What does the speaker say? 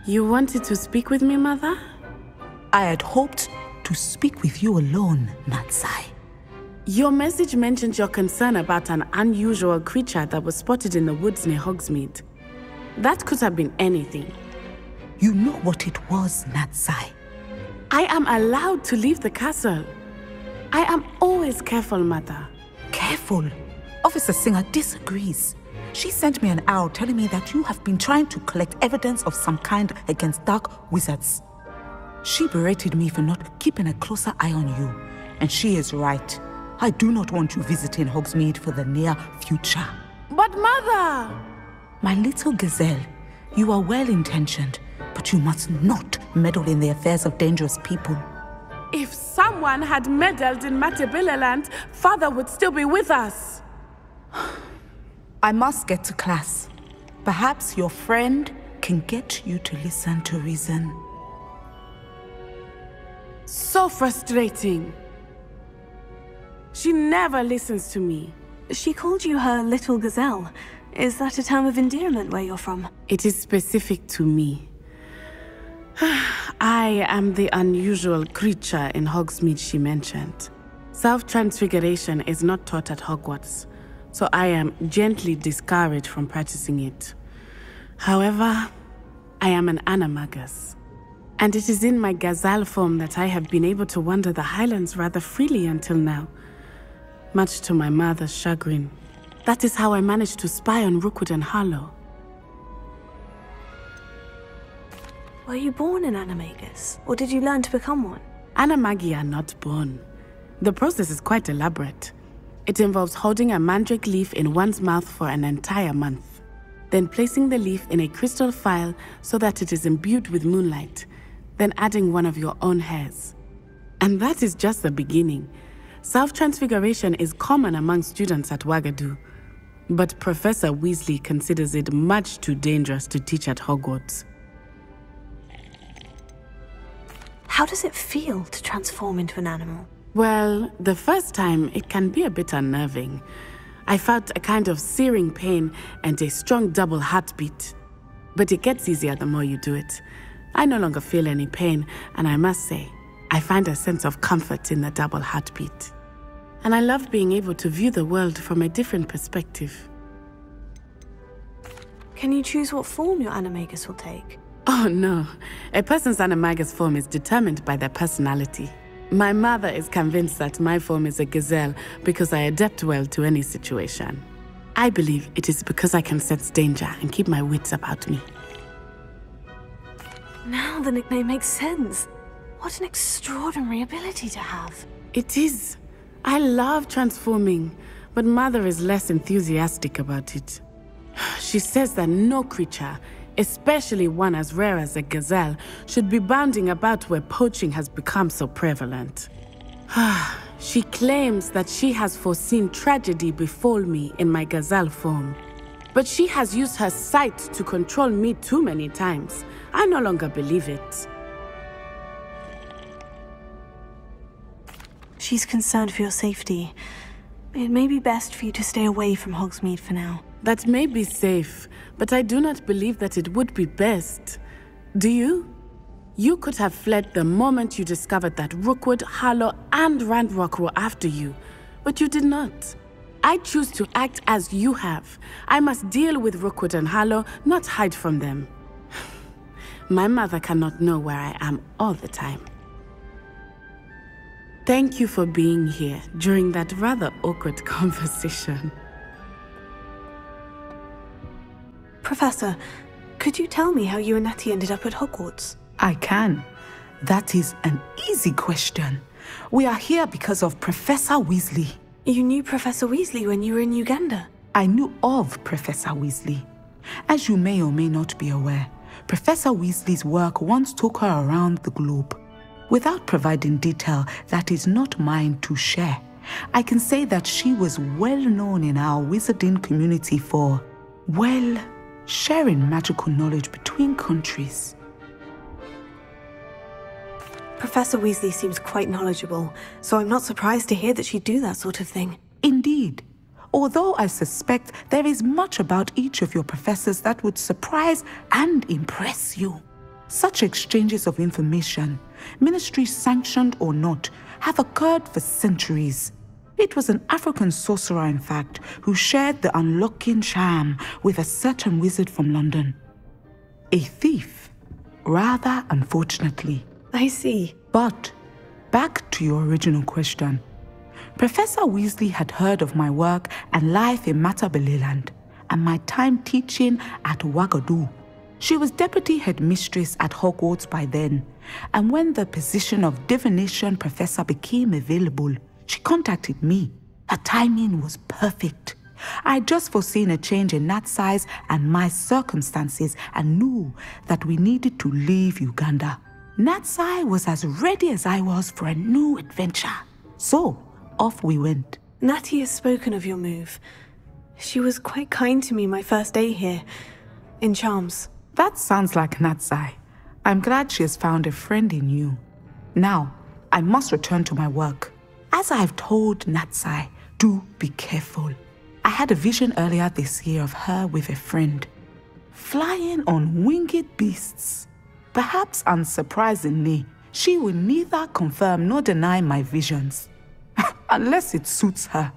You wanted to speak with me, Mother? I had hoped to speak with you alone, Nattie. Your message mentioned your concern about an unusual creature that was spotted in the woods near Hogsmeade. That could have been anything. You know what it was, Nattie. I am allowed to leave the castle. I am always careful, Mother. Careful? Officer Singer disagrees. She sent me an owl telling me that you have been trying to collect evidence of some kind against dark wizards. She berated me for not keeping a closer eye on you, and she is right. I do not want you visiting Hogsmeade for the near future. But Mother! My little gazelle, you are well-intentioned, but you must not meddle in the affairs of dangerous people. If someone had meddled in Matabeleland, Father would still be with us. I must get to class. Perhaps your friend can get you to listen to reason. So frustrating. She never listens to me. She called you her little gazelle. Is that a term of endearment where you're from? It is specific to me. I am the unusual creature in Hogsmeade she mentioned. Self-transfiguration is not taught at Hogwarts, so I am gently discouraged from practicing it. However, I am an animagus, and it is in my gazelle form that I have been able to wander the Highlands rather freely until now, much to my mother's chagrin. That is how I managed to spy on Rookwood and Harlow. Were you born an animagus, or did you learn to become one? Animagi are not born. The process is quite elaborate. It involves holding a mandrake leaf in one's mouth for an entire month, then placing the leaf in a crystal vial so that it is imbued with moonlight, then adding one of your own hairs. And that is just the beginning. Self-transfiguration is common among students at Wagadu, but Professor Weasley considers it much too dangerous to teach at Hogwarts. How does it feel to transform into an animal? Well, the first time it can be a bit unnerving. I felt a kind of searing pain and a strong double heartbeat. But it gets easier the more you do it. I no longer feel any pain, and I must say, I find a sense of comfort in the double heartbeat. And I love being able to view the world from a different perspective. Can you choose what form your animagus will take? Oh no, a person's animagus form is determined by their personality. My mother is convinced that my form is a gazelle because I adapt well to any situation. I believe it is because I can sense danger and keep my wits about me. Now the nickname makes sense. What an extraordinary ability to have. It is. I love transforming, but Mother is less enthusiastic about it. She says that no creature, especially one as rare as a gazelle, should be bounding about where poaching has become so prevalent. She claims that she has foreseen tragedy befall me in my gazelle form. But she has used her sight to control me too many times. I no longer believe it. She's concerned for your safety. It may be best for you to stay away from Hogsmeade for now. That may be safe, but I do not believe that it would be best. Do you? You could have fled the moment you discovered that Rookwood, Harlow, and Ranrock were after you, but you did not. I choose to act as you have. I must deal with Rookwood and Harlow, not hide from them. My mother cannot know where I am all the time. Thank you for being here during that rather awkward conversation. Professor, could you tell me how you and Nattie ended up at Hogwarts? I can. That is an easy question. We are here because of Professor Weasley. You knew Professor Weasley when you were in Uganda? I knew of Professor Weasley. As you may or may not be aware, Professor Weasley's work once took her around the globe. Without providing detail that is not mine to share, I can say that she was well known in our wizarding community for, well, sharing magical knowledge between countries. Professor Weasley seems quite knowledgeable, so I'm not surprised to hear that she'd do that sort of thing. Indeed. Although I suspect there is much about each of your professors that would surprise and impress you. Such exchanges of information, ministry sanctioned or not, have occurred for centuries. It was an African sorcerer, in fact, who shared the unlocking charm with a certain wizard from London. A thief, rather unfortunately. I see. But back to your original question. Professor Weasley had heard of my work and life in Matabeleland and my time teaching at Ouagadougou. She was deputy headmistress at Hogwarts by then, and when the position of divination professor became available, she contacted me. Her timing was perfect. I had just foreseen a change in Nat's size and my circumstances and knew that we needed to leave Uganda. Natsai was as ready as I was for a new adventure. So, off we went. Nattie has spoken of your move. She was quite kind to me my first day here, in Charms. That sounds like Natsai. I'm glad she has found a friend in you. Now, I must return to my work. As I've told Natsai, do be careful. I had a vision earlier this year of her with a friend, flying on winged beasts. Perhaps unsurprisingly, she will neither confirm nor deny my visions, unless it suits her.